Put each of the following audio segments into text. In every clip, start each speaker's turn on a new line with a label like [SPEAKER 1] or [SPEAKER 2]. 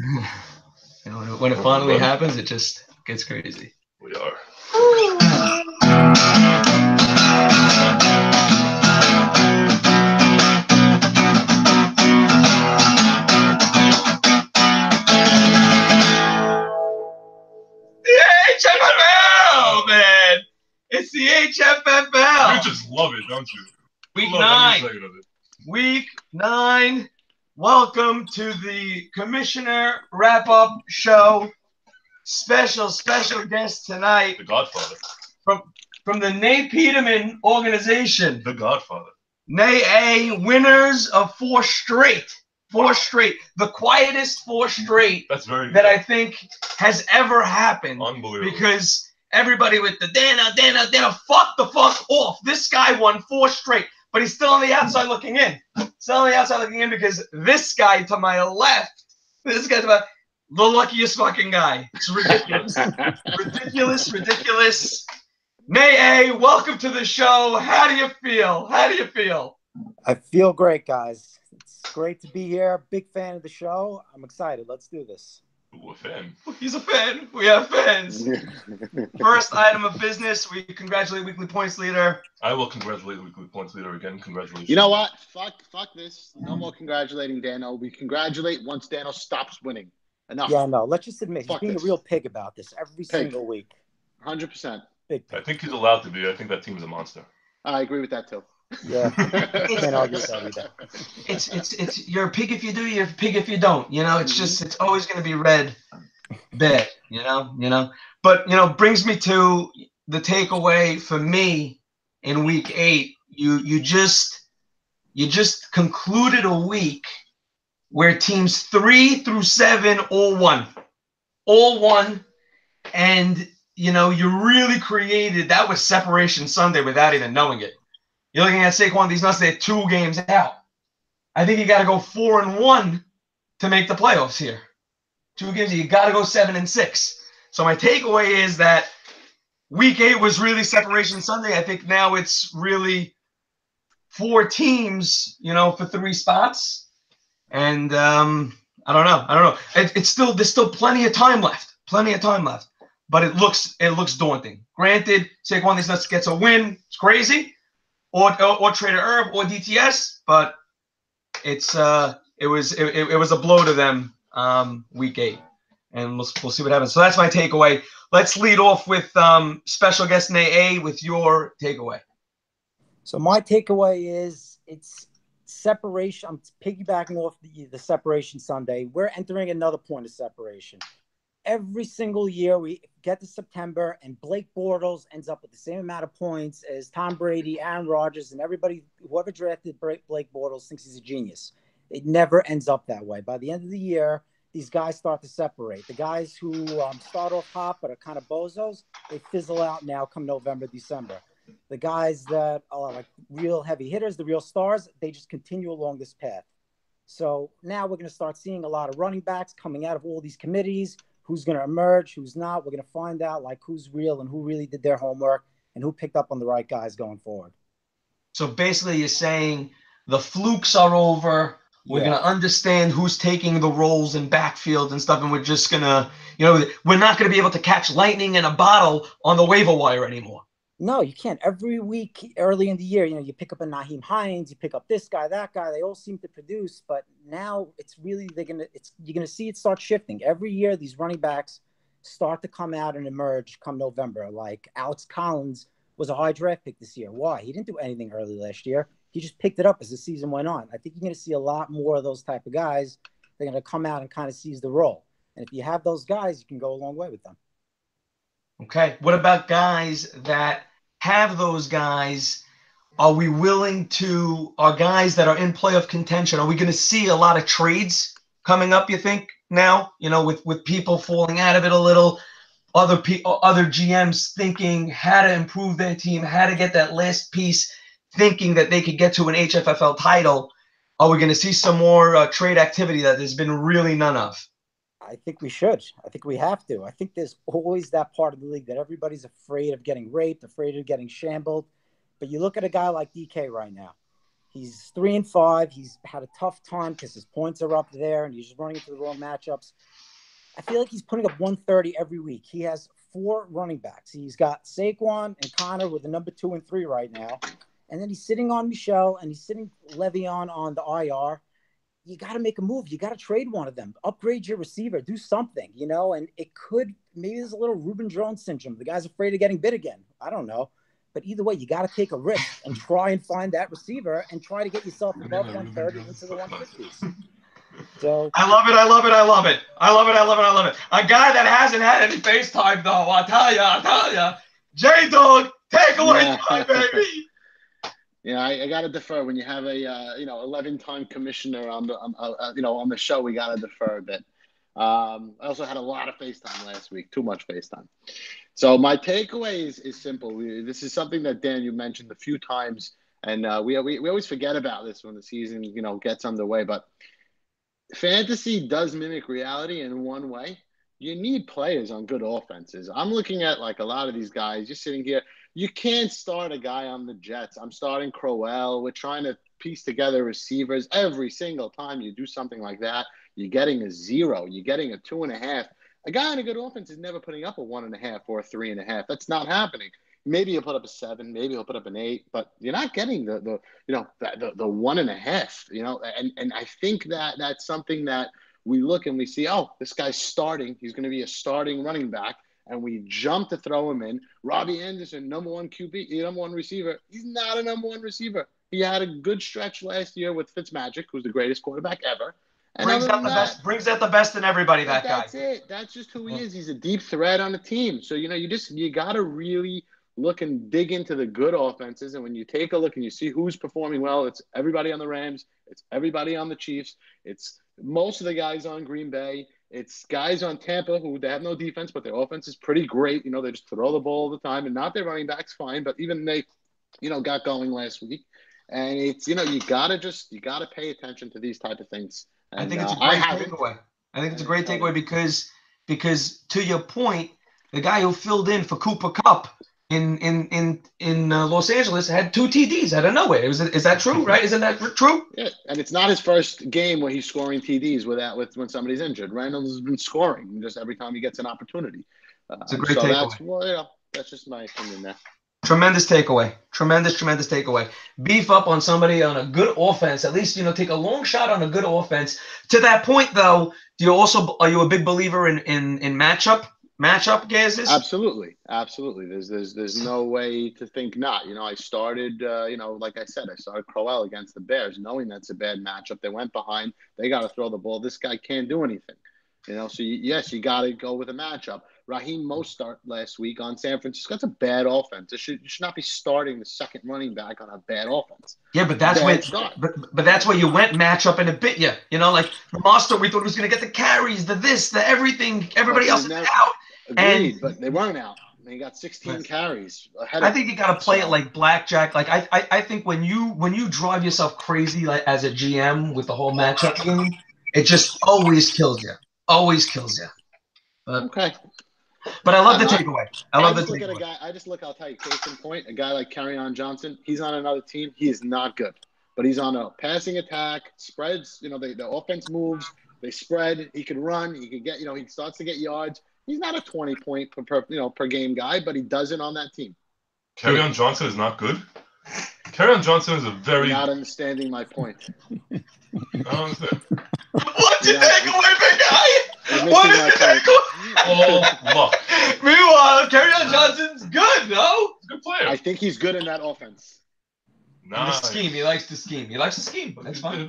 [SPEAKER 1] And when it finally happens, it just gets crazy.
[SPEAKER 2] We are.
[SPEAKER 1] The HFFL, man. It's the HFFL.
[SPEAKER 2] You just love it, don't you?
[SPEAKER 1] Week 9. Week 9. Welcome to the Commissioner Wrap-Up Show. Special guest tonight.
[SPEAKER 2] The Godfather.
[SPEAKER 1] From the Nate Peterman organization.
[SPEAKER 2] The Godfather.
[SPEAKER 1] Nay A, winners of 4 straight. 4 straight. The quietest 4 straight.
[SPEAKER 2] That's very good.
[SPEAKER 1] That I think has ever happened.
[SPEAKER 2] Unbelievable.
[SPEAKER 1] Because everybody with the Dana, fuck the fuck off. This guy won 4 straight, but he's still on the outside looking in. Still on the outside looking in because this guy to my left, the luckiest fucking guy. It's ridiculous. ridiculous. Nay A, welcome to the show. How do you feel?
[SPEAKER 3] I feel great, guys. It's great to be here. Big fan of the show. I'm excited. Let's do this.
[SPEAKER 2] Ooh, a fan.
[SPEAKER 1] He's a fan. We have fans. First item of business, we congratulate Weekly Points Leader.
[SPEAKER 2] I will congratulate Weekly Points Leader again. Congratulations.
[SPEAKER 4] You know what? Fuck this. No more congratulating Dano. We congratulate once Dano stops winning. Enough.
[SPEAKER 3] Yeah, no. Let's just admit he's being a real pig about this every single week.
[SPEAKER 4] 100%.
[SPEAKER 3] Big pig.
[SPEAKER 2] I think he's allowed to be. I think that team is a monster.
[SPEAKER 4] I agree with that too.
[SPEAKER 3] Yeah. Can't argue with that either.
[SPEAKER 1] It's you're a pig if you do, you're a pig if you don't. You know, it's just it's always going to be red, bad. You know. But brings me to the takeaway for me in week 8. You just concluded a week where teams 3 through 7 all won, and you really created that was Separation Sunday without even knowing it. You're looking at Saquon, these nuts, they're 2 games out. I think you got to go 4-1 to make the playoffs here. 2 games, you got to go 7-6. So my takeaway is that week 8 was really Separation Sunday. I think now it's really 4 teams, for 3 spots. And I don't know. There's still plenty of time left. But it looks daunting. Granted, Saquon, these nuts gets a win. It's crazy. Or Trader Herb or DTS, but it was a blow to them week 8, and we'll see what happens. So that's my takeaway. Let's lead off with special guest Nay A with your takeaway.
[SPEAKER 3] So my takeaway is it's separation. I'm piggybacking off the Separation Sunday. We're entering another point of separation. Every single year we get to September and Blake Bortles ends up with the same amount of points as Tom Brady, Aaron Rodgers, and everybody, whoever drafted Blake Bortles thinks he's a genius. It never ends up that way. By the end of the year, these guys start to separate. The guys who start off hot but are kind of bozos, they fizzle out now come November, December. The guys that are like real heavy hitters, the real stars, they just continue along this path. So now we're going to start seeing a lot of running backs coming out of all these committees. Who's going to emerge, who's not. We're going to find out who's real and who really did their homework and who picked up on the right guys going forward.
[SPEAKER 1] So basically you're saying the flukes are over. We're going to understand who's taking the roles in backfield and stuff, and we're just going to, we're not going to be able to catch lightning in a bottle on the waiver wire anymore.
[SPEAKER 3] No, you can't. Every week early in the year, you pick up a Naheem Hines, you pick up this guy, that guy. They all seem to produce, but now it's really you're gonna see it start shifting. Every year, these running backs start to come out and emerge come November. Like Alex Collins was a high draft pick this year. Why? He didn't do anything early last year. He just picked it up as the season went on. I think you're gonna see a lot more of those type of guys. They're gonna come out and kind of seize the role. And if you have those guys, you can go a long way with them.
[SPEAKER 1] Okay. What about guys that have those guys? Are we willing to, are guys that are in playoff contention, are we going to see a lot of trades coming up, you think, now, with people falling out of it a little, other GMs thinking how to improve their team, how to get that last piece, thinking that they could get to an HFFL title? Are we going to see some more trade activity that there's been really none of?
[SPEAKER 3] I think we should. I think we have to. I think there's always that part of the league that everybody's afraid of getting raped, afraid of getting shambled. But you look at a guy like DK right now. He's 3-5. He's had a tough time because his points are up there, and he's just running into the wrong matchups. I feel like he's putting up 130 every week. He has 4 running backs. He's got Saquon and Connor with the number 2 and 3 right now. And then he's sitting on Michelle, and he's sitting Le'Veon on the IR. You got to make a move. You got to trade one of them. Upgrade your receiver. Do something, and it could – maybe there's a little Reuben Jones syndrome. The guy's afraid of getting bit again. I don't know. But either way, you got to take a risk and try and find that receiver and try to get yourself above 130 into the 150s. So
[SPEAKER 1] I love it. A guy that hasn't had any FaceTime, though, I tell ya. J-Dog, take away time, baby.
[SPEAKER 4] Yeah, I got to defer when you have a 11-time commissioner on the show. We got to defer a bit. I also had a lot of FaceTime last week, too much FaceTime. So my takeaway is simple. This is something that Dan, you mentioned a few times, and we always forget about this when the season gets underway. But fantasy does mimic reality in one way. You need players on good offenses. I'm looking at like a lot of these guys just sitting here. You can't start a guy on the Jets. I'm starting Crowell. We're trying to piece together receivers. Every single time you do something like that, you're getting a 0. You're getting a 2.5. A guy on a good offense is never putting up a 1.5 or a 3.5. That's not happening. Maybe he'll put up a 7. Maybe he'll put up an 8. But you're not getting the 1.5. And I think that's something that we look and we see. Oh, this guy's starting. He's going to be a starting running back. And we jump to throw him in. Robbie Anderson, number 1 QB, number 1 receiver. He's not a number 1 receiver. He had a good stretch last year with Fitzmagic, who's the greatest quarterback ever. And
[SPEAKER 1] brings out the best in everybody, that guy.
[SPEAKER 4] That's it. That's just who he is. He's a deep threat on the team. So, you got to really look and dig into the good offenses. And when you take a look and you see who's performing well, it's everybody on the Rams. It's everybody on the Chiefs. It's most of the guys on Green Bay. It's guys on Tampa who they have no defense, but their offense is pretty great. They just throw the ball all the time, and not their running backs fine, but even they, got going last week. And it's, you got to pay attention to these type of things. And,
[SPEAKER 1] I think it's a great takeaway. I think it's a great takeaway because to your point, the guy who filled in for Cooper Kupp in Los Angeles had 2 TDs out of nowhere. Is that true? Right? Isn't that true?
[SPEAKER 4] Yeah, and it's not his first game where he's scoring TDs when somebody's injured. Reynolds has been scoring just every time he gets an opportunity.
[SPEAKER 1] It's a great takeaway.
[SPEAKER 4] That's just my opinion there.
[SPEAKER 1] Tremendous takeaway. Tremendous takeaway. Beef up on somebody on a good offense. At least, take a long shot on a good offense. To that point, though, are you a big believer in matchup guesses?
[SPEAKER 4] Absolutely. There's no way to think not. I started, like I said, I started Crowell against the Bears, knowing that's a bad matchup. They went behind. They got to throw the ball. This guy can't do anything. So yes, you got to go with a matchup. Raheem Mostert last week on San Francisco. That's a bad offense. You should not be starting the second running back on a bad offense.
[SPEAKER 1] Yeah, but that's where you went matchup and it bit you. Like Mostert, we thought he was going to get the carries, the this, the everything. Everybody else is out.
[SPEAKER 4] Agreed, but they weren't out. He got 16 carries.
[SPEAKER 1] I think you got to play it like blackjack. Like I think when you drive yourself crazy, like as a GM with the whole matchup game, it just always kills you. Always kills you.
[SPEAKER 4] Okay.
[SPEAKER 1] But I love the takeaway.
[SPEAKER 4] I'll tell you, case in point, a guy like Kerryon Johnson, he's on another team. He is not good. But he's on a passing attack, spreads, the offense moves, they spread, he can run, he can get, he starts to get yards. He's not a 20-point per game guy, but he does it on that team.
[SPEAKER 2] Kerryon Johnson is not good? Kerryon Johnson is a very...
[SPEAKER 4] You're not understanding my point.
[SPEAKER 2] I don't understand.
[SPEAKER 1] What's your takeaway, big guy? What is your takeaway?
[SPEAKER 2] All luck.
[SPEAKER 1] Meanwhile, Kerryon Johnson's good, no?
[SPEAKER 2] He's a good player.
[SPEAKER 4] I think he's good in that offense.
[SPEAKER 2] Nice.
[SPEAKER 1] The scheme. He likes to scheme. That's fine.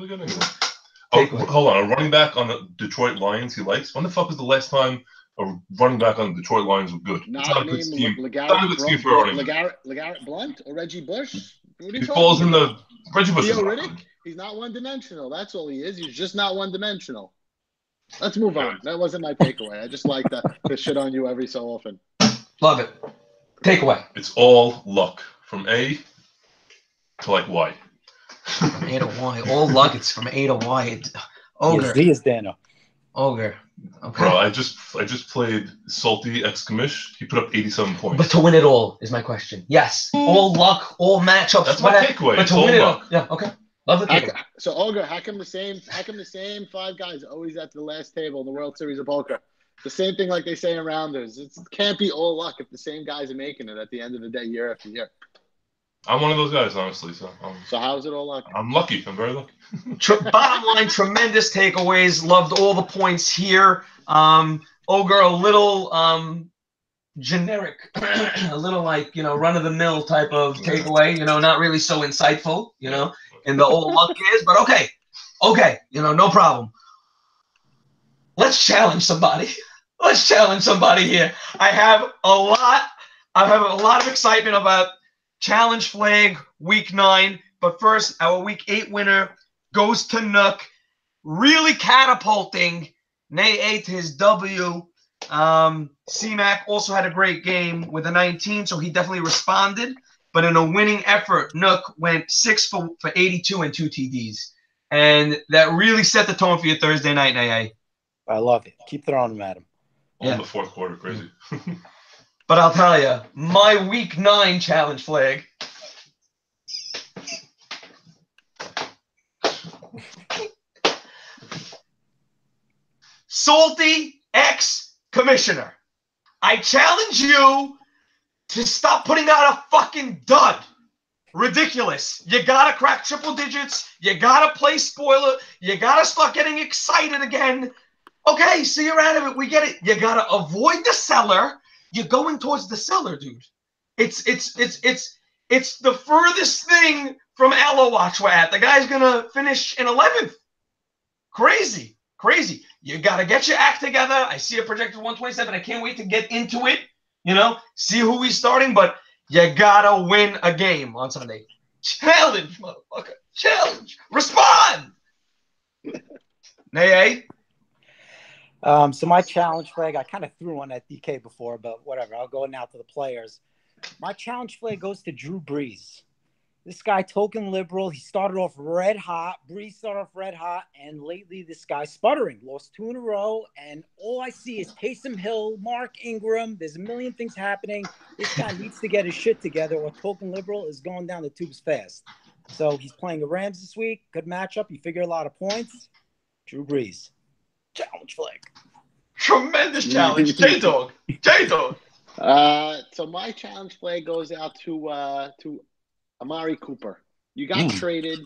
[SPEAKER 2] Hold on. A running back on the Detroit Lions he likes? When the fuck was the last time a running back on the Detroit Lions was good? It's not a good scheme.
[SPEAKER 4] LeGarrette Blount or Reggie Bush?
[SPEAKER 2] He falls in the Reggie Bush.
[SPEAKER 4] He's not one-dimensional. That's all he is. He's just not one-dimensional. Let's move on. That wasn't my takeaway. I just like to shit on you every so often.
[SPEAKER 1] Love it. Takeaway.
[SPEAKER 2] It's all luck. From A to like Y.
[SPEAKER 1] From A to Y. All luck. It's from A to Y. Ogre.
[SPEAKER 3] Z is Dano.
[SPEAKER 1] Ogre. Okay.
[SPEAKER 2] Bro, I just played Salty x Commish. He put up 87 points.
[SPEAKER 1] But to win it all is my question. Yes. All luck, all matchups.
[SPEAKER 2] That's my takeaway.
[SPEAKER 1] But to win it all. Yeah, okay. Love the takeaway.
[SPEAKER 4] So Olga, how come the same 5 guys always at the last table in the World Series of Poker? The same thing like they say in rounders. It can't be all luck if the same guys are making it at the end of the day, year after year.
[SPEAKER 2] I'm one of those guys, honestly. So
[SPEAKER 4] how is it all luck?
[SPEAKER 2] I'm lucky. I'm very lucky.
[SPEAKER 1] Bottom line, tremendous takeaways. Loved all the points here. Olga, a little generic, a little like, run of the mill type of takeaway, not really so insightful, in the old luck is, but okay, no problem. Let's challenge somebody. Let's challenge somebody here. I have a lot of excitement about Challenge Flag Week 9, but first, our Week 8 winner goes to Nook, really catapulting Nay to his W. C-Mac also had a great game with a 19, so he definitely responded. But in a winning effort, Nook went 6 for 82 and 2 TDs. And that really set the tone for your Thursday night, Nay.
[SPEAKER 3] I love it. Keep throwing them at him.
[SPEAKER 2] In the fourth quarter, crazy.
[SPEAKER 1] But I'll tell you, my Week 9 Challenge Flag. Salty ex-commissioner. I challenge you to stop putting out a fucking dud. Ridiculous. You gotta crack triple digits. You gotta play spoiler. You gotta start getting excited again. Okay, so you're out of it. We get it. You gotta avoid the cellar. You're going towards the cellar, dude. It's the furthest thing from Aloe Watch we're at. The guy's gonna finish in 11th. Crazy. You gotta get your act together. I see a projected 127. I can't wait to get into it. See who we're starting, but you gotta win a game on Sunday. Challenge, motherfucker. Challenge. Respond. Nay.
[SPEAKER 3] So my challenge flag, I kind of threw one at DK before, but whatever. I'll go now to the players. My challenge flag goes to Drew Brees. This guy, token liberal, he started off red hot. Brees started off red hot, and lately this guy's sputtering. Lost 2 in a row, and all I see is Taysom Hill, Mark Ingram. There's a million things happening. This guy needs to get his shit together, or token liberal is going down the tubes fast. So he's playing the Rams this week. Good matchup. You figure a lot of points. Drew Brees. Challenge flag.
[SPEAKER 1] Tremendous challenge. J-Dog.
[SPEAKER 4] So my challenge flag goes out to Amari Cooper. You got traded.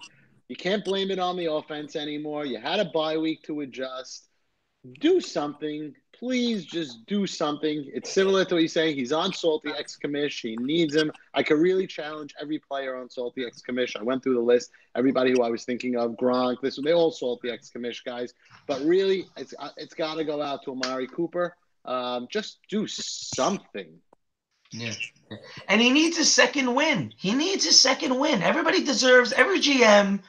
[SPEAKER 4] You can't blame it on the offense anymore. You had a bye week to adjust. Do something. Please just do something. It's similar to what he's saying. He's on Salty X Commish. He needs him. I could really challenge every player on Salty X Commish. I went through the list. Everybody who I was thinking of, Gronk, they all Salty X Commish guys. But really, it's got to go out to Amari Cooper. Just do something.
[SPEAKER 1] Yeah. And he needs a second win. Everybody deserves, every GM,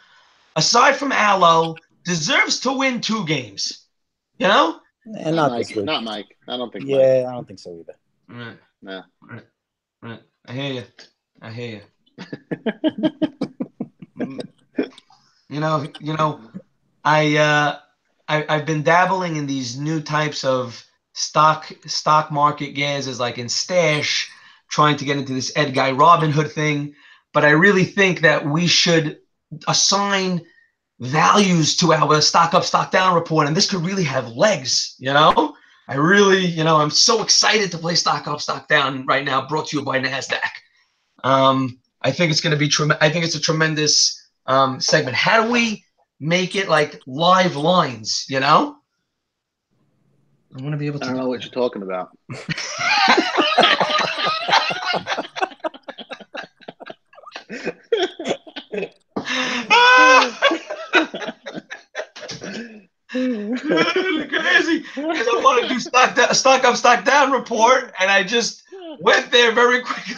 [SPEAKER 1] aside from Aloe, deserves to win 2 games.
[SPEAKER 3] And not
[SPEAKER 4] Mike.
[SPEAKER 3] this week.
[SPEAKER 4] Not Mike. I don't think.
[SPEAKER 3] Yeah,
[SPEAKER 4] Mike.
[SPEAKER 3] I don't think so either.
[SPEAKER 1] Right.
[SPEAKER 4] Nah.
[SPEAKER 1] Right. I hear you. I've been dabbling in these new types of stock market games, like in Stash, trying to get into this Ed Guy Robinhood thing. But I really think that we should assign values to our stock up, stock down report, and this could really have legs. I really, I'm so excited to play stock up, stock down right now. Brought to you by NASDAQ. I think it's going to be I think it's a tremendous segment. How do we make it like live lines? I want to be able to.
[SPEAKER 4] I don't know what you're talking about.
[SPEAKER 1] Crazy, because I want to do stock up, stock down report, and I just went there very quickly.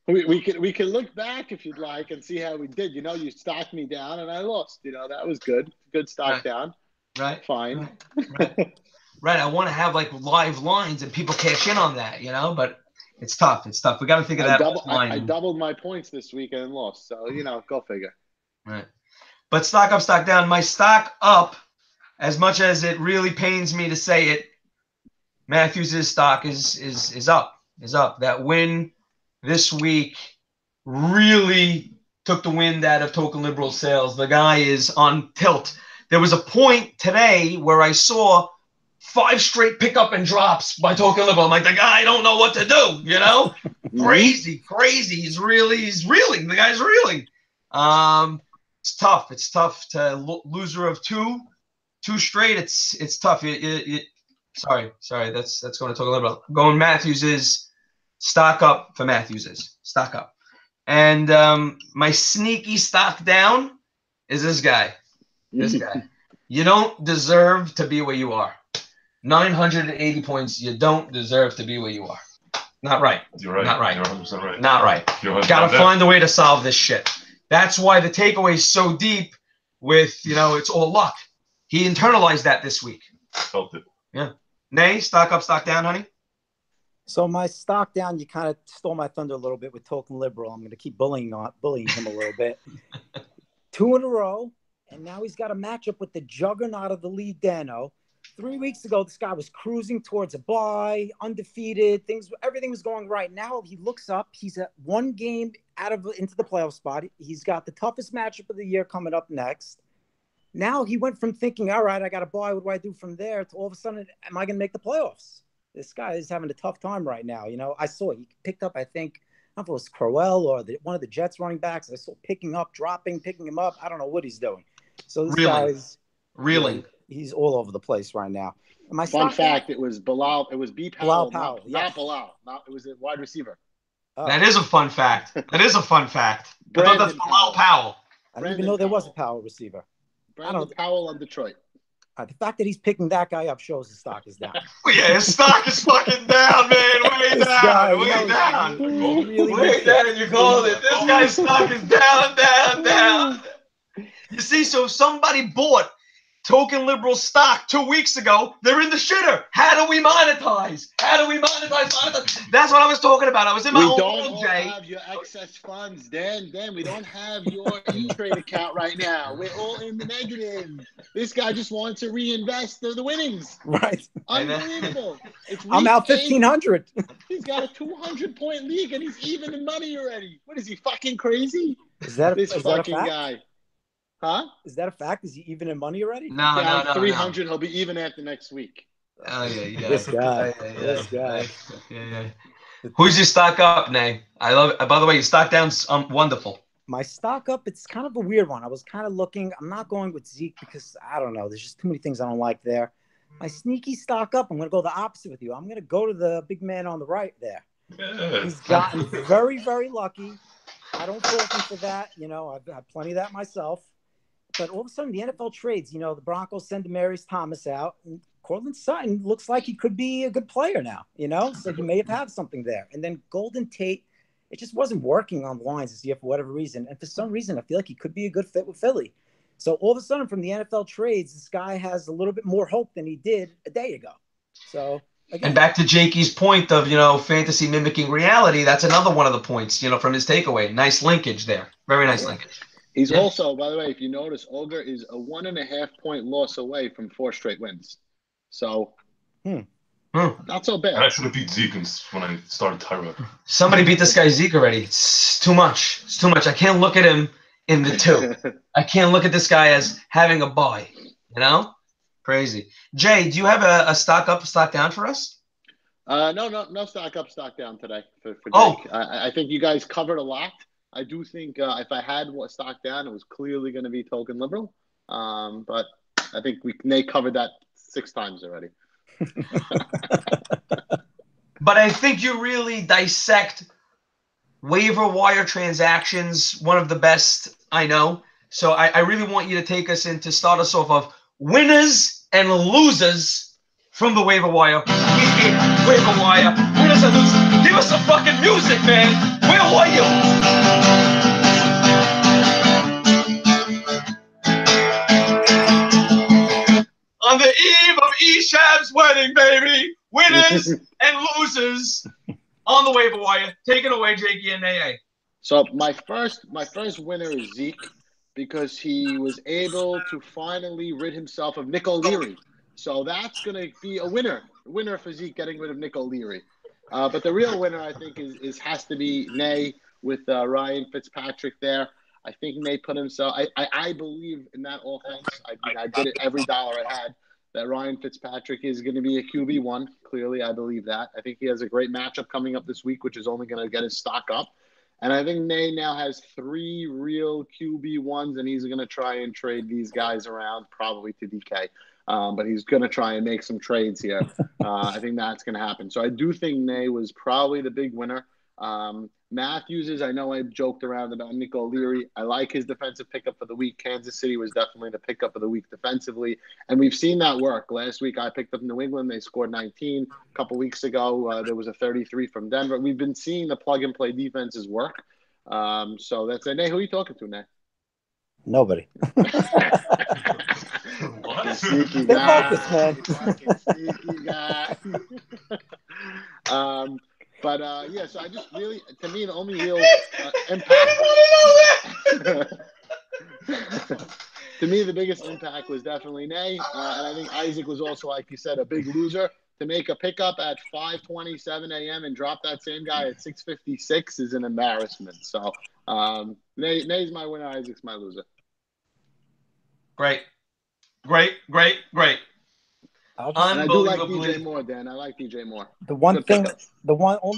[SPEAKER 4] We can look back if you'd like and see how we did. You stocked me down and I lost. That was good. Good stock down.
[SPEAKER 1] Right.
[SPEAKER 4] Fine.
[SPEAKER 1] Right. I want to have like live lines and people cash in on that. But it's tough. We got to think of that.
[SPEAKER 4] I doubled my points this week and lost. So go figure.
[SPEAKER 1] Right. But stock up, stock down. My stock up, as much as it really pains me to say it, Matthews' stock is up. That win this week really took the wind out of Token Liberal sails. The guy is on tilt. There was a point today where I saw 5 straight pickup and drops by Token Liberal. I'm like, the guy don't know what to do, you know? Crazy. He's reeling. The guy's reeling. It's tough. It's tough to loser of two straight. It's tough. Sorry. That's going to Token Liberal. Going Matthews is stock up for Matthews is stock up. And my sneaky stock down is this guy. This guy. You don't deserve to be where you are. 980 points. You don't deserve to be where you are. Not right.
[SPEAKER 2] You're right.
[SPEAKER 1] Not right.
[SPEAKER 2] You're 100% right.
[SPEAKER 1] Not right. Got to find a way to solve this shit. That's why the takeaway is so deep with, it's all luck. He internalized that this week.
[SPEAKER 2] Felt it.
[SPEAKER 1] Yeah. Nay, stock up, stock down, honey?
[SPEAKER 3] So my stock down, you kind of stole my thunder a little bit with Token Liberal. I'm going to keep bullying him a little bit. 2 in a row, and now he's got a matchup with the juggernaut of the league, Dano. 3 weeks ago, this guy was cruising towards a bye, undefeated. Everything was going right. Now he looks up. He's at 1 game into the playoff spot. He's got the toughest matchup of the year coming up next. Now he went from thinking, all right, I got a bye. What do I do from there? To all of a sudden, am I going to make the playoffs? This guy is having a tough time right now. I saw he picked up, I don't know if it was Crowell or one of the Jets running backs. I saw picking him up. I don't know what he's doing. So this guy's
[SPEAKER 1] reeling.
[SPEAKER 3] He's all over the place right now.
[SPEAKER 4] Fun fact, it was Bilal. It was B. Powell,
[SPEAKER 3] Powell,
[SPEAKER 4] not Bilal. It was a wide receiver.
[SPEAKER 1] That is a fun fact. I thought that's Bilal Powell.
[SPEAKER 3] I didn't even know there was a Powell receiver.
[SPEAKER 4] Brandon Powell on Detroit.
[SPEAKER 3] The fact that he's picking that guy up shows his stock is down.
[SPEAKER 1] Yeah, his stock is fucking down, man. Way down. You called it. This guy's stock is down. You see, so if somebody bought Token Liberal stock 2 weeks ago, they're in the shitter. How do we monetize? That's what I was talking about. I was in my own world, Jay.
[SPEAKER 4] We don't have your excess funds, Dan. We don't have your E-Trade account right now. We're all in the negative. This guy just wants to reinvest the winnings.
[SPEAKER 3] Right.
[SPEAKER 4] Unbelievable.
[SPEAKER 3] I'm out 1,500.
[SPEAKER 4] He's got a 200-point league, and he's even in money already. What is he, fucking crazy?
[SPEAKER 3] Is that
[SPEAKER 4] this fucking
[SPEAKER 3] fact?
[SPEAKER 4] Guy? Huh?
[SPEAKER 3] Is that a fact? Is he even in money already?
[SPEAKER 1] No.
[SPEAKER 4] 300. He'll be even after next week.
[SPEAKER 1] Oh yeah.
[SPEAKER 3] This guy. This guy.
[SPEAKER 1] Yeah. Who's your stock up, Nay? I love it. By the way, your stock down's wonderful.
[SPEAKER 3] My stock up, it's kind of a weird one. I was kind of looking. I'm not going with Zeke because I don't know. There's just too many things I don't like there. My sneaky stock up, I'm going to go the opposite with you. I'm going to go to the big man on the right there. He's gotten very, very lucky. I don't fault him for that. I've had plenty of that myself. But all of a sudden, the NFL trades, the Broncos send Demaryius Thomas out. And Courtland Sutton looks like he could be a good player now, So he may have something there. And then Golden Tate, it just wasn't working on the lines this year for whatever reason. And for some reason, I feel like he could be a good fit with Philly. So all of a sudden, from the NFL trades, this guy has a little bit more hope than he did a day ago. So again,
[SPEAKER 1] and back to Jakey's point of, fantasy mimicking reality, that's another one of the points, from his takeaway. Nice linkage there. Very nice linkage.
[SPEAKER 4] He's also, by the way, if you notice, Olger is a 1.5-point loss away from 4 straight wins. So, not so bad.
[SPEAKER 2] And I should have beat Zeke when I started Tyrod.
[SPEAKER 1] Somebody beat this guy Zeke already. It's too much. I can't look at him in the 2. I can't look at this guy as having a bye. Crazy. Jay, do you have a stock up, stock down for us?
[SPEAKER 4] No stock up, stock down today for Jake. I think you guys covered a lot. I do think if I had what stock down, it was clearly going to be Token Liberal. But I think they covered that 6 times already.
[SPEAKER 1] But I think you really dissect waiver wire transactions, one of the best I know. So I really want you to start us off of winners and losers from the waiver wire. Waiver wire, winners and losers. Give us some fucking music, man. Where were you? On the eve of Eshab's wedding, baby. Winners and losers on the waiver wire. Take it away, Jakey and AA.
[SPEAKER 4] So my first winner is Zeke because he was able to finally rid himself of Nick O'Leary. So that's going to be a winner for Zeke getting rid of Nick O'Leary. But the real winner, I think, has to be Nay with Ryan Fitzpatrick there. I think Nate put himself. I believe in that offense. I did it every dollar I had. That Ryan Fitzpatrick is going to be a QB1. Clearly, I believe that. I think he has a great matchup coming up this week, which is only going to get his stock up. And I think Nate now has 3 real QB1s, and he's going to try and trade these guys around, probably to DK. But he's going to try and make some trades here. I think that's going to happen. So I do think Nate was probably the big winner. Matthews I know I joked around about Nick O'Leary. I like his defensive pickup for the week. Kansas City was definitely the pickup of the week defensively, and we've seen that work. Last week I picked up New England. They scored 19. A couple weeks ago there was a 33 from Denver. We've been seeing the plug-and-play defenses work. So that's it. Nate, who are you talking to, Nate?
[SPEAKER 3] Nobody.
[SPEAKER 4] Sneaky
[SPEAKER 3] Stay
[SPEAKER 4] guy.
[SPEAKER 3] focused, man.
[SPEAKER 4] Sneaky guy. But yeah, so I just really, to me, the only real impact. To me, the biggest impact was definitely Nay, and I think Isaac was also, like you said, a big loser. To make a pickup at 5:27 a.m. and drop that same guy at 6:56 is an embarrassment. So Nay's my winner, Isaac's my loser.
[SPEAKER 1] Great.
[SPEAKER 4] And I do like DJ Moore, Dan. I like DJ Moore.
[SPEAKER 3] Only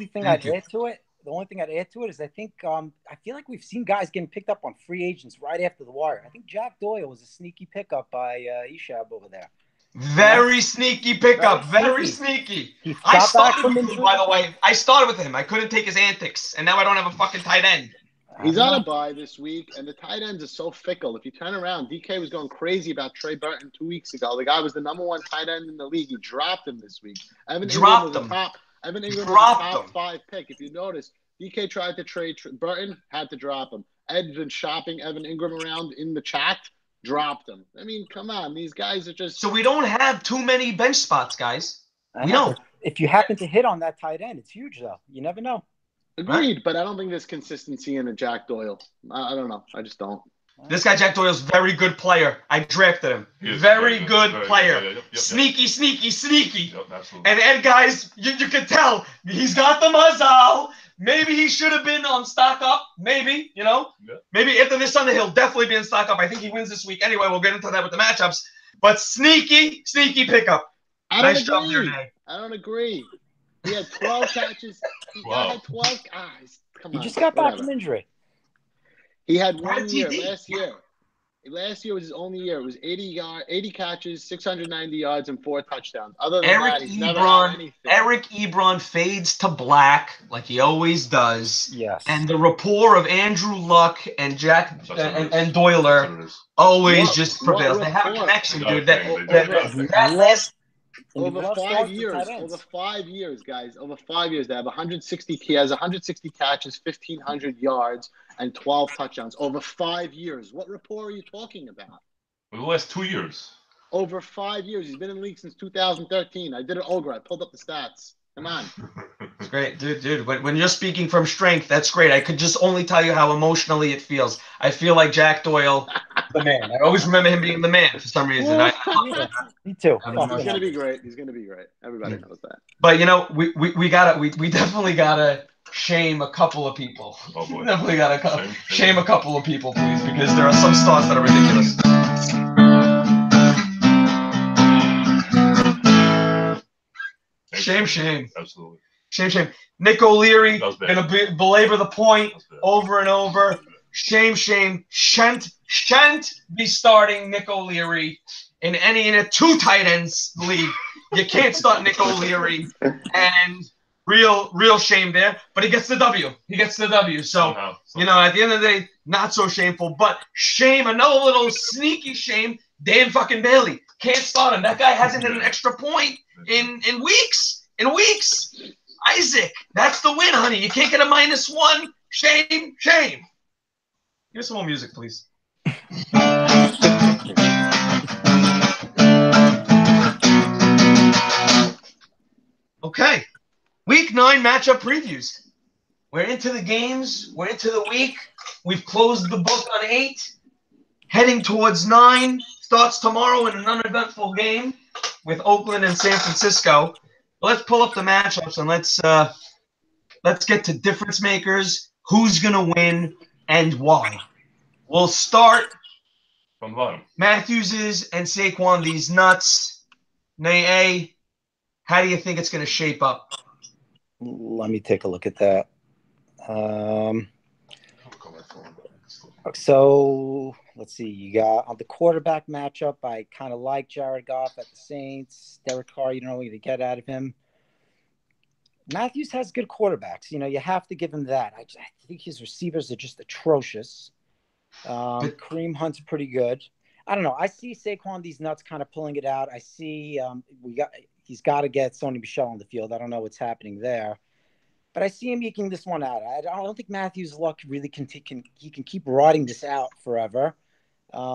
[SPEAKER 3] thing I'd add to it is I think I feel like we've seen guys getting picked up on free agents right after the wire. I think Jack Doyle was a sneaky pickup by Ishab over there.
[SPEAKER 1] Very sneaky pickup. Very sneaky. I started with him, by the way. I started with him. I couldn't take his antics, and now I don't have a fucking tight end.
[SPEAKER 4] He's on a bye this week, and the tight ends are so fickle. If you turn around, DK was going crazy about Trey Burton 2 weeks ago. The guy was the #1 tight end in the league. He dropped him this week. Evan Ingram was a top 5 pick. If you notice, DK tried to trade Burton, had to drop him. Ed's been shopping Evan Ingram around in the chat, dropped him. I mean, come on. These guys are just...
[SPEAKER 1] So we don't have too many bench spots, guys. We don't.
[SPEAKER 3] If you happen to hit on that tight end, it's huge, though. You never know.
[SPEAKER 4] Agreed, right. But I don't think there's consistency in a Jack Doyle. I don't know. I just don't.
[SPEAKER 1] This guy, Jack Doyle's very good player. I drafted him. Very good player. Yep. Sneaky.
[SPEAKER 2] Yep,
[SPEAKER 1] and guys, you can tell he's got the muzzle. Maybe he should have been on stock up. Maybe, Maybe after this Sunday, he'll definitely be in stock up. I think he wins this week. Anyway, we'll get into that with the matchups. But sneaky pickup. Nice job there, Nate.
[SPEAKER 4] I don't agree. He had 12 catches. He had 12 guys. Come on.
[SPEAKER 3] He just got back from injury.
[SPEAKER 4] He had 1 year last year. Last year was his only year. It was 80 catches, 690 yards, and 4 touchdowns. Other than that, he's never had anything.
[SPEAKER 1] Eric Ebron fades to black like he always does.
[SPEAKER 3] Yes.
[SPEAKER 1] And the rapport of Andrew Luck and Jack and Doyler always just prevails. They have a connection, dude. That last.
[SPEAKER 4] Over 5 years, guys. Over 5 years, they have 160. He has 160 catches, 1,500 yards, and 12 touchdowns. Over 5 years. What rapport are you talking about?
[SPEAKER 2] For the last 2 years.
[SPEAKER 4] Over 5 years. He's been in the league since 2013. I did an Ogre. I pulled up the stats. Come on.
[SPEAKER 1] It's great, dude. When you're speaking from strength, that's great. I could just only tell you how emotionally it feels. I feel like Jack Doyle, the man. I always remember him being the man for some reason.
[SPEAKER 3] Me too.
[SPEAKER 4] He's gonna be great. Everybody knows that.
[SPEAKER 1] But we definitely gotta shame a couple of people.
[SPEAKER 2] Oh boy.
[SPEAKER 1] Definitely gotta shame a couple of people, please, because there are some starts that are ridiculous. Shame.
[SPEAKER 2] Absolutely.
[SPEAKER 1] Shame. Nick O'Leary, gonna belabor the point over and over. Shame. Shan't be starting Nick O'Leary in a 2 tight ends league. You can't start Nick O'Leary, and real shame there. But he gets the W. So at the end of the day, not so shameful, but shame. Another little sneaky shame. Dan fucking Bailey can't start him. That guy hasn't hit an extra point in weeks. Isaac, that's the win, honey. You can't get a -1. Shame. Give us some more music, please. Okay. Week 9 matchup previews. We're into the games. We're into the week. We've closed the book on 8. Heading towards 9. Starts tomorrow in an uneventful game with Oakland and San Francisco. Let's pull up the matchups and let's get to difference makers, who's gonna win, and why. We'll start
[SPEAKER 2] from the bottom.
[SPEAKER 1] Matthews's and Saquon, these nuts. Nay A, how do you think it's going to shape up?
[SPEAKER 3] Let me take a look at that. So let's see. You got on the quarterback matchup. I kind of like Jared Goff at the Saints. Derek Carr, you don't know what you're going to get out of him. Matthews has good quarterbacks. You know, you have to give him that. I think his receivers are just atrocious. Kareem Hunt's pretty good. I don't know. I see Saquon, these nuts, kind of pulling it out. I see he's got to get Sony Michel on the field. I don't know what's happening there. But I see him eking this one out. I don't think Matthews' luck really can keep riding this out forever.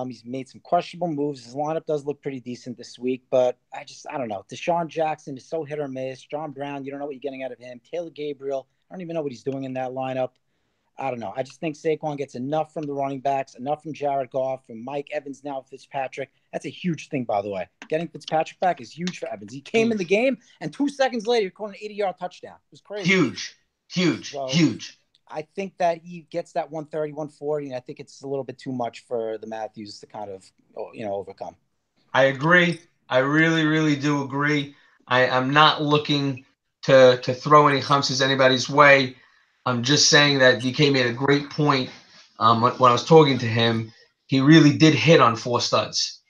[SPEAKER 3] He's made some questionable moves. His lineup does look pretty decent this week, but I don't know. Deshaun Jackson is so hit or miss. John Brown, you don't know what you're getting out of him. Taylor Gabriel, I don't even know what he's doing in that lineup. I don't know. I just think Saquon gets enough from the running backs, enough from Jared Goff, from Mike Evans, now Fitzpatrick. That's a huge thing, by the way. Getting Fitzpatrick back is huge for Evans. He came in the game, and 2 seconds later, he caught an 80-yard touchdown. It was crazy.
[SPEAKER 1] Huge.
[SPEAKER 3] I think that he gets that 130, 140, and I think it's a little bit too much for the Matthews to kind of, overcome.
[SPEAKER 1] I agree. I really, really do agree. I'm not looking to throw any humps anybody's way. I'm just saying that DK made a great point when I was talking to him. He really did hit on 4 studs.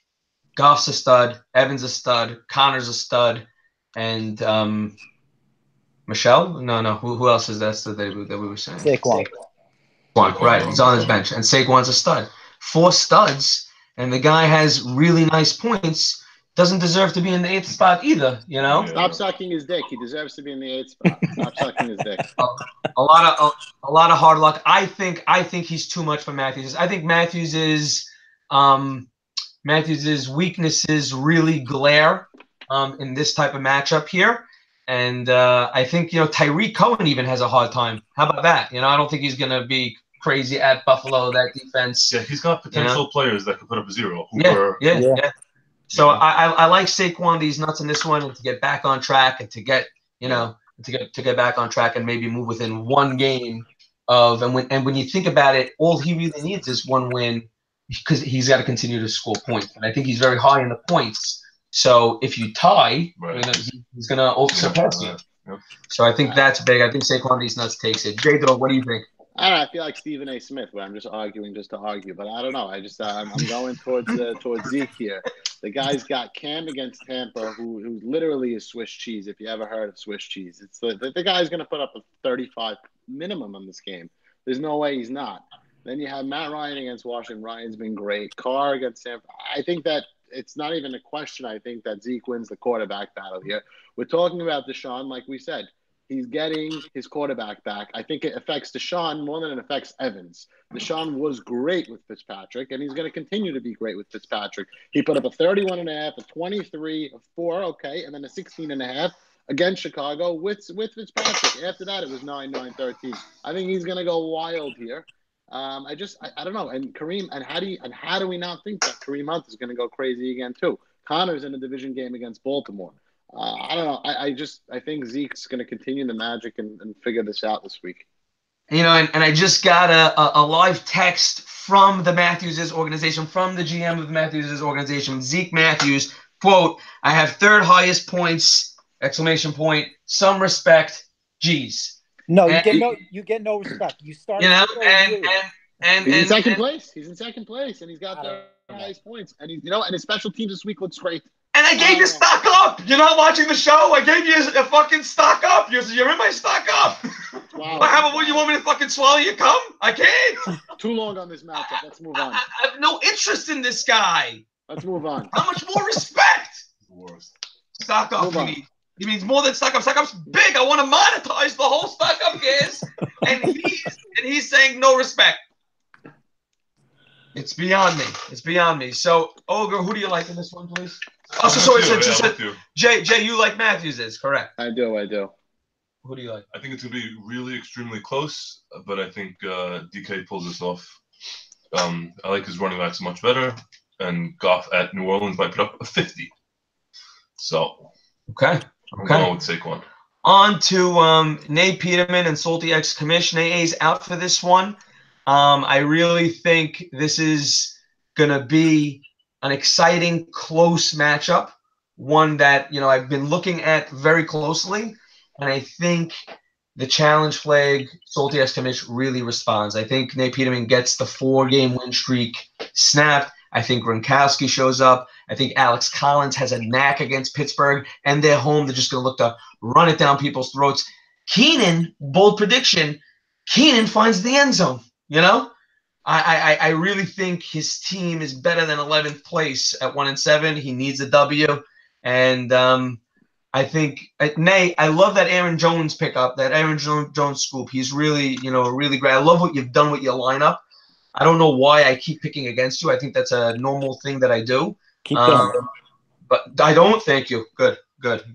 [SPEAKER 1] Goff's a stud, Evans a stud, Connor's a stud, and Michelle? No. Who else is that stud that we were saying?
[SPEAKER 3] Saquon.
[SPEAKER 1] Right. He's on his bench. And Saquon's a stud. 4 studs, and the guy has really nice points. Doesn't deserve to be in the 8th spot either, you know?
[SPEAKER 4] Stop sucking his dick. He deserves to be in the 8th spot. Stop sucking his dick.
[SPEAKER 1] A lot of hard luck. I think he's too much for Matthews. I think Matthews's weaknesses really glare in this type of matchup here. And I think, Tyreek Cohen even has a hard time. How about that? I don't think he's going to be crazy at Buffalo, that defense.
[SPEAKER 2] Yeah, he's got potential players that could put up a 0.
[SPEAKER 1] Yeah. So I like Saquon, these nuts in this one, and to get back on track and to get back on track and maybe move within 1 game of and when you think about it, all he really needs is 1 win because he's got to continue to score points. And I think he's very high in the points. So if you tie, he's going to surpass you.
[SPEAKER 2] Yep.
[SPEAKER 1] So I think that's big. I think Saquon these nuts takes it. J-Dog, what do you think?
[SPEAKER 4] I don't know. I feel like Stephen A. Smith, where I'm just arguing just to argue. But I don't know. I'm going towards Zeke here. The guy's got Cam against Tampa, who literally is Swiss cheese. If you ever heard of Swiss cheese, it's the guy's going to put up a 35 minimum on this game. There's no way he's not. Then you have Matt Ryan against Washington. Ryan's been great. Carr against Tampa. I think that it's not even a question. I think that Zeke wins the quarterback battle here. We're talking about Deshaun, like we said. He's getting his quarterback back. I think it affects Deshaun more than it affects Evans. Deshaun was great with Fitzpatrick, and he's going to continue to be great with Fitzpatrick. He put up a 31.5, a 23, a 4, okay, and then a 16.5 against Chicago with Fitzpatrick. After that, it was 9, 13. I think he's going to go wild here. I don't know. And Kareem, and how do we not think that Kareem Hunt is going to go crazy again too? Connor's in a division game against Baltimore. I don't know. I think Zeke's going to continue the magic and figure this out this week.
[SPEAKER 1] And I just got a live text from the Matthews' organization, from the GM of the Matthews' organization, Zeke Matthews, quote, "I have 3rd highest points, ! Some respect, geez."
[SPEAKER 3] No, you get no respect. You start.
[SPEAKER 1] And
[SPEAKER 4] he's in second place. He's in second place, and he's got the highest points. And and his special teams this week looks great.
[SPEAKER 1] And I gave you stock up. You're not watching the show. I gave you a fucking stock up. You're in my stock up.
[SPEAKER 4] Wow.
[SPEAKER 1] What, you want me to fucking swallow your cum? I can't.
[SPEAKER 4] Too long on this matchup. Let's move on.
[SPEAKER 1] I have no interest in this guy.
[SPEAKER 4] Let's move on.
[SPEAKER 1] How much more respect?
[SPEAKER 2] The worst.
[SPEAKER 1] Stock up. He means more than stock up. Stock up's big. I want to monetize the whole stock up, guys. And he's saying no respect. It's beyond me. So, Olga, who do you like in this one, please? Oh, Jay, you like Matthews is correct.
[SPEAKER 4] I do.
[SPEAKER 1] Who do you like?
[SPEAKER 2] I think it's going to be really extremely close, but I think DK pulls this off. I like his running backs much better, and Goff at New Orleans might put up a 50. So,
[SPEAKER 1] I'm
[SPEAKER 2] going with Saquon.
[SPEAKER 1] On to Nate Peterman and Salty X Commish. Nate A's out for this one. I really think this is going to be an exciting, close matchup, one that, I've been looking at very closely, and I think the challenge flag, Salty X Commish, really responds. I think Nate Peterman gets the 4-game win streak snapped. I think Gronkowski shows up. I think Alex Collins has a knack against Pittsburgh, and they're home. They're just going to look to run it down people's throats. Keenan, bold prediction, Keenan finds the end zone. I really think his team is better than 11th place at 1-7. He needs a W, and I think Nate. I love that Aaron Jones pickup, that Aaron Jones scoop. He's really, really great. I love what you've done with your lineup. I don't know why I keep picking against you. I think that's a normal thing that I do.
[SPEAKER 3] Keep doing it.
[SPEAKER 1] But I don't. Thank you. Good. But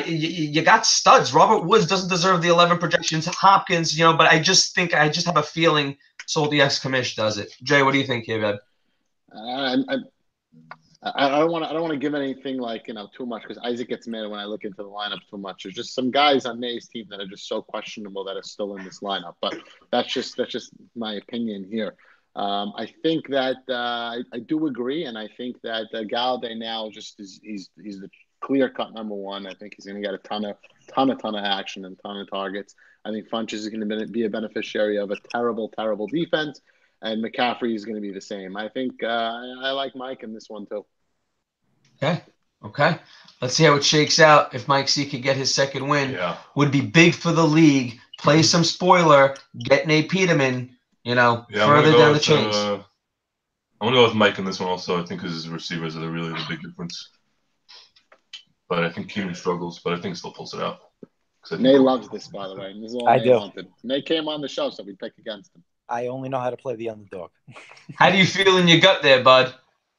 [SPEAKER 1] you got studs. Robert Woods doesn't deserve the 11 projections. Hopkins, but I just have a feeling Salty X Commish does it. Jay, what do you think here, bud?
[SPEAKER 4] I don't want to give anything too much, because Isaac gets mad when I look into the lineup too much. There's just some guys on Nay's team that are just so questionable that are still in this lineup. But that's just my opinion here. I think that I do agree, and I think that Galladay now he's the clear-cut number one. I think he's going to get a ton of action and ton of targets. I think Funches is going to be a beneficiary of a terrible defense, and McCaffrey is going to be the same. I think I like Mike in this one too.
[SPEAKER 1] Okay. Let's see how it shakes out. If Mike C could get his second win, would be big for the league. Play some spoiler, get Nate Peterman, further down the chains.
[SPEAKER 2] I'm going to go with Mike in this one also. I think his receivers are really the big difference. But I think Keenan struggles, but I think he still pulls it out.
[SPEAKER 4] Nate loves this, by the way. And this is all Nate wanted. Nate came on the show, so we pick against him.
[SPEAKER 3] I only know how to play the underdog.
[SPEAKER 1] How do you feel in your gut there, bud?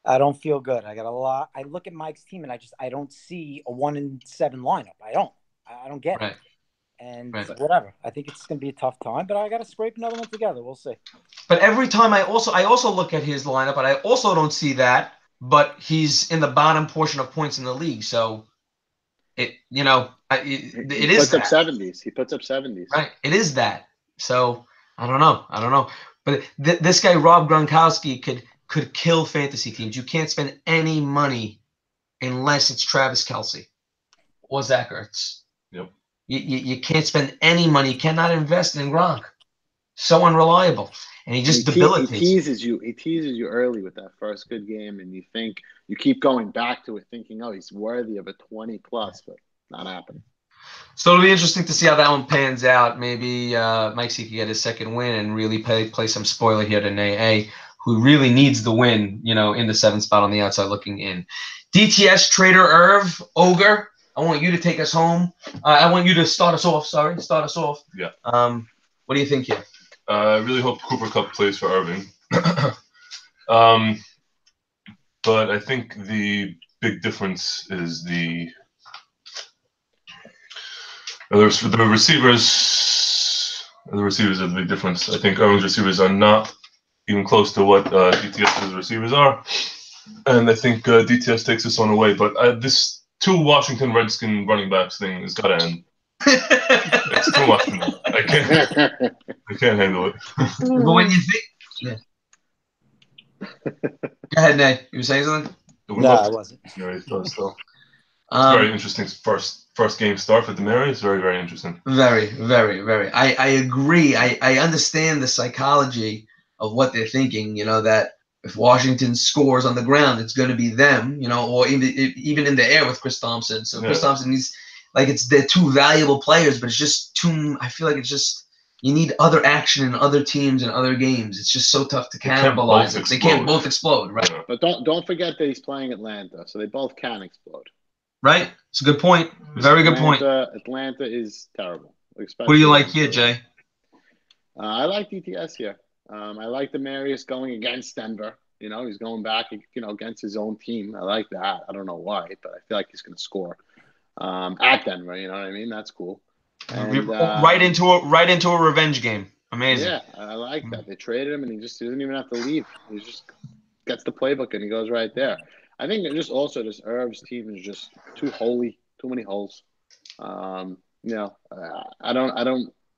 [SPEAKER 3] I don't feel good. I got a lot. I look at Mike's team, and I don't see a 1-7 lineup. I don't get it. And whatever. I think it's going to be a tough time, but I got to scrape another one together. We'll see.
[SPEAKER 1] But every time I also look at his lineup, and I also don't see that, but he's in the bottom portion of points in the league. So it is
[SPEAKER 4] that. 70s. He puts up 70s.
[SPEAKER 1] Right. It is that. So I don't know. But this guy, Rob Gronkowski, could kill fantasy teams. You can't spend any money unless it's Travis Kelce or Zach Ertz.
[SPEAKER 2] Yep.
[SPEAKER 1] You can't spend any money. You cannot invest in Gronk. So unreliable. And he just debilitates.
[SPEAKER 4] He teases you early with that first good game, and you keep going back to it thinking, oh, he's worthy of a 20+, but not happening.
[SPEAKER 1] So it'll be interesting to see how that one pans out. Maybe Mike C can get his second win and really play some spoiler here to Nay, who really needs the win, in the 7th spot on the outside looking in. DTS Trader Irv, Ogre, I want you to take us home. I want you to start us off.
[SPEAKER 2] Yeah.
[SPEAKER 1] What do you think here?
[SPEAKER 2] I really hope Cooper Kupp plays for Irving. But I think the big difference is the receivers. The receivers are the big difference. I think Irving's receivers are not even close to what DTS's receivers are. And I think DTS takes this one away. But this 2 Washington Redskin running backs thing has got to end. It's too much for me. I can't handle it.
[SPEAKER 1] But when you think, Go ahead, Nate. You were saying something?
[SPEAKER 3] No, I wasn't.
[SPEAKER 2] It's very interesting first game start for Demary. It's very, very interesting.
[SPEAKER 1] Very, very, very. I agree. I understand the psychology of what they're thinking. That if Washington scores on the ground, it's going to be them. Or even in the air with Chris Thompson. So Chris Thompson, they're 2 valuable players, but it's just too. I feel like it's just. You need other action in other teams and other games. It's just so tough to cannibalize. They can't both explode, right?
[SPEAKER 4] But don't forget that he's playing Atlanta, so they both can explode.
[SPEAKER 1] Right? It's a good point. Very good point.
[SPEAKER 4] Atlanta is terrible.
[SPEAKER 1] What do you like here, Jay?
[SPEAKER 4] I like DTS here. I like Demarius going against Denver. He's going back, against his own team. I like that. I don't know why, but I feel like he's going to score at Denver. You know what I mean? That's cool. And,
[SPEAKER 1] right into a revenge game. Amazing.
[SPEAKER 4] Yeah, I like that. They traded him, and he doesn't even have to leave. He just gets the playbook, and he goes right there. I think this Irv's team is just too many holes. I don't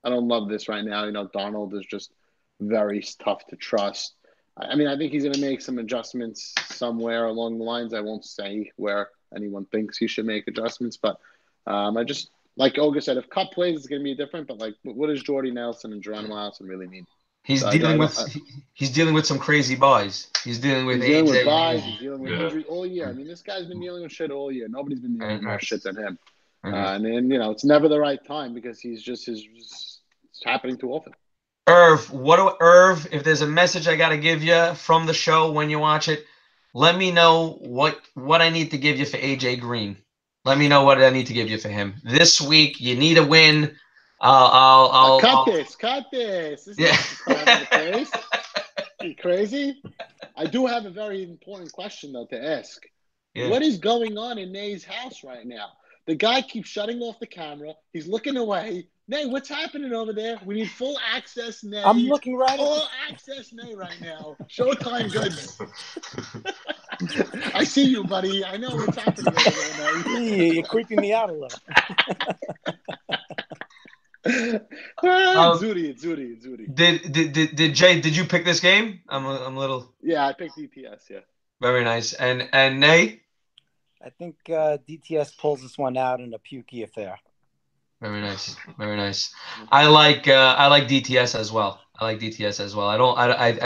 [SPEAKER 4] love this right now. Donald is just very tough to trust. I mean, I think he's going to make some adjustments somewhere along the lines. I won't say where anyone thinks he should make adjustments, but I just, like Olga said, if Cup plays, it's going to be different. But like, what does Jordy Nelson and Geronimo Allison really mean?
[SPEAKER 1] He's
[SPEAKER 4] So
[SPEAKER 1] dealing with some crazy buys. He's dealing with
[SPEAKER 4] he's dealing with
[SPEAKER 1] AJ.
[SPEAKER 4] buys. He's dealing with
[SPEAKER 2] Yeah.
[SPEAKER 4] injuries all year. I mean, this guy's been dealing with shit all year. Nobody's been dealing with more shit than him. And then it's never the right time because it's happening too often.
[SPEAKER 1] Irv, if there's a message I got to give you from the show when you watch it, let me know what I need to give you for AJ Green. Let me know what I need to give you for him. This week, you need a win.
[SPEAKER 4] Cut this. This is
[SPEAKER 1] Yeah.
[SPEAKER 4] not the case. You crazy? I do have a very important question, though, to ask.
[SPEAKER 1] Yeah.
[SPEAKER 4] What is going on in Nay's house right now? The guy keeps shutting off the camera. He's looking away. Nay, what's happening over there? We need full access, Nay.
[SPEAKER 3] I'm looking right
[SPEAKER 4] full
[SPEAKER 3] at
[SPEAKER 4] access, Nay, right now. Showtime goods. I see you, buddy. I know what's happening over there, Nay.
[SPEAKER 3] You're creeping me out a little.
[SPEAKER 4] Zuri.
[SPEAKER 1] Did Jay? Did you pick this game? I'm a little.
[SPEAKER 4] Yeah, I picked DTS. Yeah.
[SPEAKER 1] Very nice. And Nate?
[SPEAKER 3] I think DTS pulls this one out in a pukey affair.
[SPEAKER 1] Very nice. I like DTS as well. I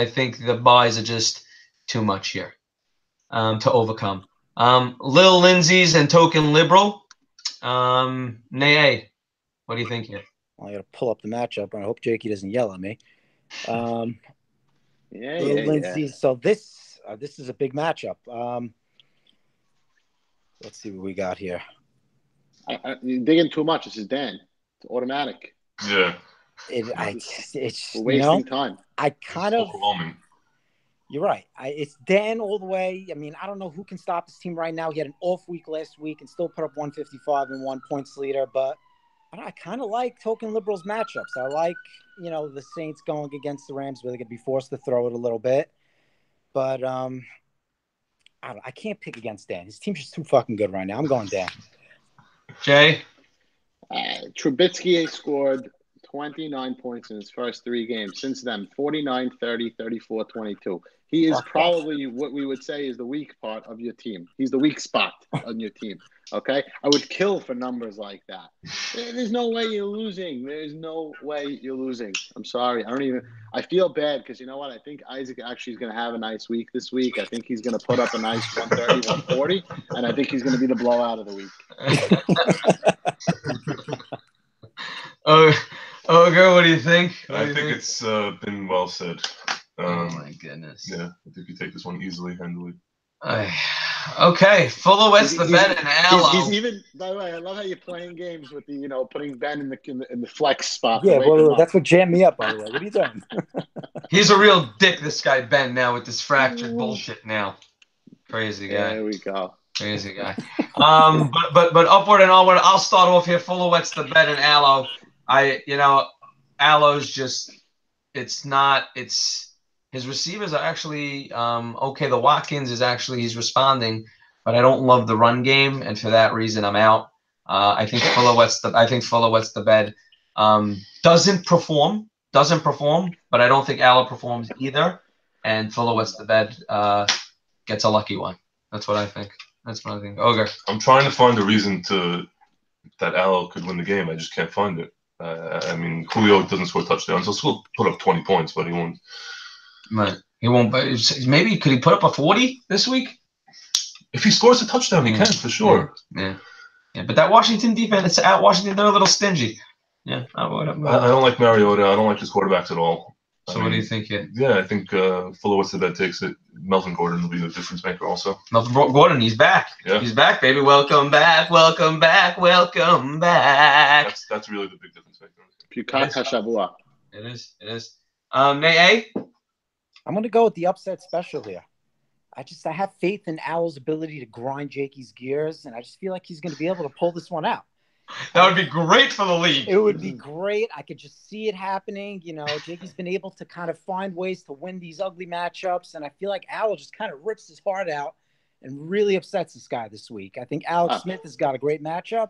[SPEAKER 1] think the buys are just too much here to overcome. Lil Lindsay's and Token Liberal. Nay, what do you think here?
[SPEAKER 3] Well, I got to pull up the matchup, and I hope Jakey doesn't yell at me.
[SPEAKER 4] Yeah.
[SPEAKER 3] So this is a big matchup. Let's see what we got here.
[SPEAKER 4] You're digging too much. This is Dan. It's automatic.
[SPEAKER 2] Yeah.
[SPEAKER 4] It's we're wasting time.
[SPEAKER 3] I kind of.
[SPEAKER 2] Overwhelming.
[SPEAKER 3] You're right. It's Dan all the way. I mean, I don't know who can stop this team right now. He had an off week last week and still put up 155 and 1 points leader. But I kind of like Token Liberals matchups. I like, the Saints going against the Rams where they're going to be forced to throw it a little bit. But I can't pick against Dan. His team's just too fucking good right now. I'm going Dan.
[SPEAKER 1] Jay?
[SPEAKER 4] Trubisky scored 29 points in his first 3 games. Since then, 49, 30, 34, 22. He is probably what we would say is the weak part of your team. He's the weak spot on your team. Okay? I would kill for numbers like that. There's no way you're losing. I'm sorry. I feel bad because you know what? I think Isaac actually is going to have a nice week this week. I think he's going to put up a nice 130, 140, and I think he's going to be the blowout of the week.
[SPEAKER 1] Oh, girl, what do you think?
[SPEAKER 2] I think it's been well said.
[SPEAKER 1] Oh my goodness.
[SPEAKER 2] Yeah, I think you take this one easily, handily.
[SPEAKER 1] Okay, Fullowet's the bed and Aloe.
[SPEAKER 4] He's even. By the way, I love how you're playing games with the putting Ben in the flex spot.
[SPEAKER 3] Yeah, well, that's what jammed me up. By the way, what are you doing?
[SPEAKER 1] He's a real dick, this guy Ben. Now with this fractured bullshit. Now, crazy guy.
[SPEAKER 4] There we go.
[SPEAKER 1] Crazy guy. But upward and onward. I'll start off here. Fullowet's the bed and Aloe. Aloe's just. His receivers are actually okay. The Watkins he's responding, but I don't love the run game, and for that reason, I'm out. I think Fullowet's the bed. Doesn't perform, but I don't think Aloe performs either. And Fullowet's the bed gets a lucky one. That's what I think. Ogre.
[SPEAKER 2] I'm trying to find a reason that Aloe could win the game. I just can't find it. I mean, Julio doesn't score touchdowns. He'll still put up 20 points, but he won't.
[SPEAKER 1] Right. He won't. Maybe could he put up a 40 this week?
[SPEAKER 2] If he scores a touchdown, he can for sure.
[SPEAKER 1] Yeah. But that Washington defense, at Washington, they're a little stingy. Yeah. I
[SPEAKER 2] don't like Mariota. I don't like his quarterbacks at all.
[SPEAKER 1] So what do you think here?
[SPEAKER 2] Yeah, I think Fullowet's the bed takes it. Melvin Gordon will be the difference maker also.
[SPEAKER 1] Melvin Gordon, he's back.
[SPEAKER 2] Yeah.
[SPEAKER 1] He's back, baby. Welcome back. That's
[SPEAKER 2] really the big difference maker.
[SPEAKER 1] It is. Nay.
[SPEAKER 3] I'm going to go with the upset special here. I have faith in Owl's ability to grind Jakey's gears, and I just feel like he's going to be able to pull this one out.
[SPEAKER 1] That would be great for the league.
[SPEAKER 3] It would be great. I could just see it happening. Jakey's been able to kind of find ways to win these ugly matchups, and I feel like Owl just kind of rips his heart out and really upsets this guy this week. I think Alex Smith has got a great matchup.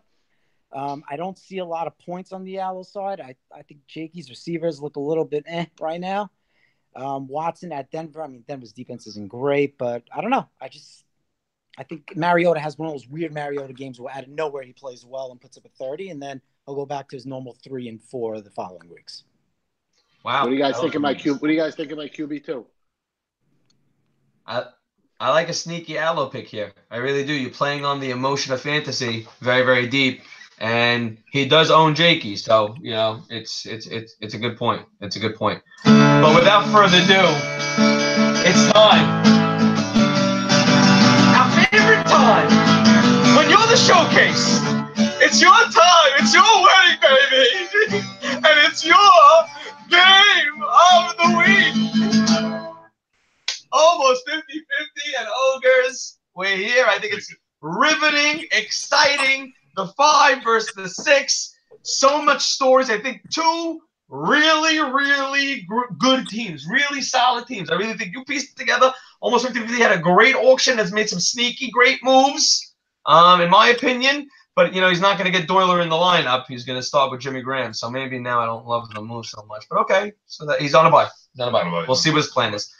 [SPEAKER 3] I don't see a lot of points on the Owl side. I think Jakey's receivers look a little bit right now. Watson at Denver. I mean, Denver's defense isn't great, but I don't know. I think Mariota has one of those weird Mariota games where out of nowhere he plays well and puts up a 30, and then he'll go back to his normal 3 and 4 the following weeks.
[SPEAKER 1] Wow.
[SPEAKER 4] What do you guys think of my Q? What do you guys think of my QB2?
[SPEAKER 1] I like a sneaky Allo pick here. I really do. You're playing on the emotion of fantasy very, very deep, and he does own Jakey, so you know it's a good point. It's a good point. But without further ado, it's time. Our favorite time when you're the showcase. It's your time. It's your wedding, baby, and it's your game of the week. Almost 50-50 and Ogres. We're here. I think it's riveting, exciting. The 5 versus the 6. So much stories. I think 2 really, really good teams. Really solid teams. I really think you pieced it together. Almost 50-50. Had a great auction. Has made some sneaky great moves, in my opinion. But, you know, he's not going to get Doyler in the lineup. He's going to start with Jimmy Graham. So maybe now I don't love the move so much. But okay. So that he's on a bye. We'll see what his plan is.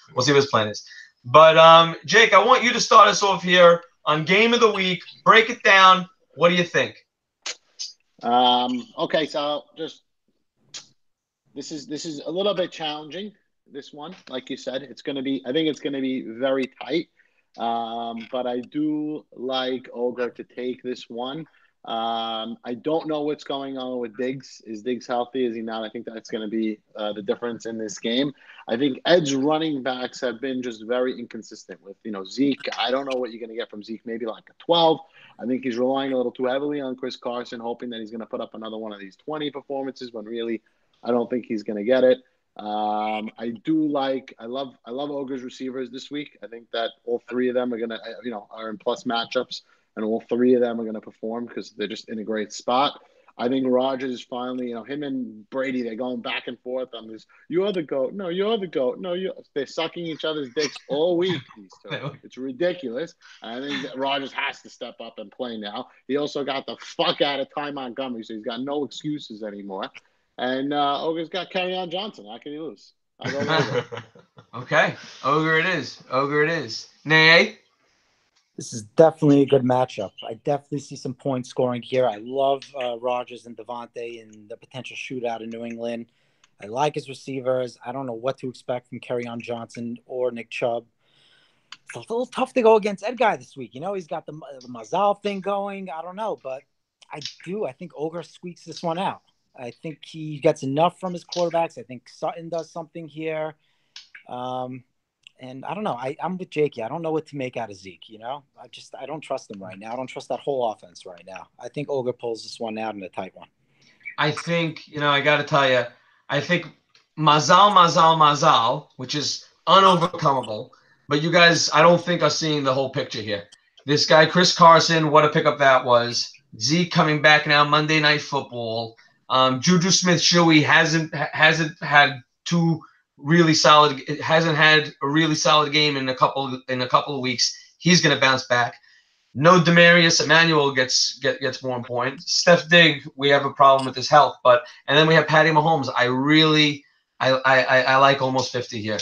[SPEAKER 1] But, Jake, I want you to start us off here on Game of the Week. Break it down. What do you think?
[SPEAKER 4] Okay, so just this is a little bit challenging. This one, like you said, I think it's going to be very tight. But I do like Ogre to take this one. I don't know what's going on with Diggs. Is Diggs healthy? Is he not? I think that's going to be the difference in this game. I think Ed's running backs have been just very inconsistent with, Zeke. I don't know what you're going to get from Zeke, maybe like a 12. I think he's relying a little too heavily on Chris Carson, hoping that he's going to put up another one of these 20 performances when really I don't think he's going to get it. I love Ogre's receivers this week. I think that all 3 of them are going to, are in plus matchups, and all 3 of them are going to perform because they're just in a great spot. I think Rodgers finally, him and Brady, they're going back and forth on this. You're the GOAT. No, you're the GOAT. No, they're sucking each other's dicks all week, these 2. It's ridiculous. I think that Rodgers has to step up and play now. He also got the fuck out of Ty Montgomery, so he's got no excuses anymore. And Ogre's got Kerryon Johnson. How can he lose? I'll go Ogre.
[SPEAKER 1] Okay. Ogre it is. Nay?
[SPEAKER 3] This is definitely a good matchup. I definitely see some point scoring here. I love Rodgers and Devontae and the potential shootout in New England. I like his receivers. I don't know what to expect from Kerryon Johnson or Nick Chubb. It's a little tough to go against Ed Guy this week. He's got the Mazal thing going. I don't know, but I think Ogre squeaks this one out. I think he gets enough from his quarterbacks. I think Sutton does something here. And I don't know. I'm with Jakey. I don't know what to make out of Zeke, I don't trust him right now. I don't trust that whole offense right now. I think Ogre pulls this one out in a tight one.
[SPEAKER 1] I think, I got to tell you, I think Mazal, which is unovercomable. But you guys, I don't think are seeing the whole picture here. This guy, Chris Carson, what a pickup that was. Zeke coming back now, Monday Night Football. Juju Smith-Schuey hasn't had hasn't had a really solid game in a couple of weeks. He's going to bounce back. No Demarius Emmanuel gets more important. Steph Diggs, we have a problem with his health, and then we have Patty Mahomes. I like almost 50 here,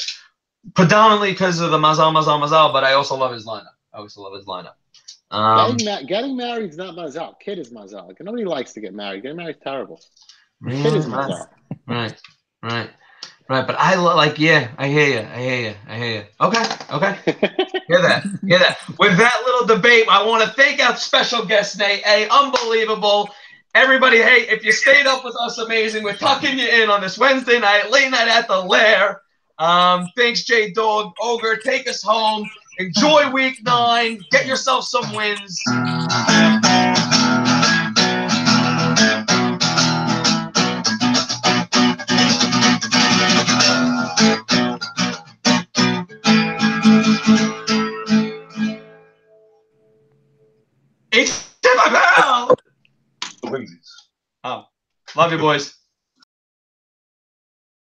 [SPEAKER 1] predominantly because of the Mazal, but I also love his lineup.
[SPEAKER 4] Getting married is not Mazal. Kid is Mazal. Nobody likes to get married. Getting married is terrible. Kid is Mazal.
[SPEAKER 1] Right. But I hear you. Okay. Hear that. With that little debate, I want to thank our special guest, Nate. Unbelievable. Everybody, hey, if you stayed up with us, amazing. We're tucking you in on this Wednesday night, late night at the Lair. Thanks, J Dog. Ogre, take us home. Enjoy week 9. Get yourself some wins. HFFL!
[SPEAKER 2] The Winsies.
[SPEAKER 1] Oh, love you, boys.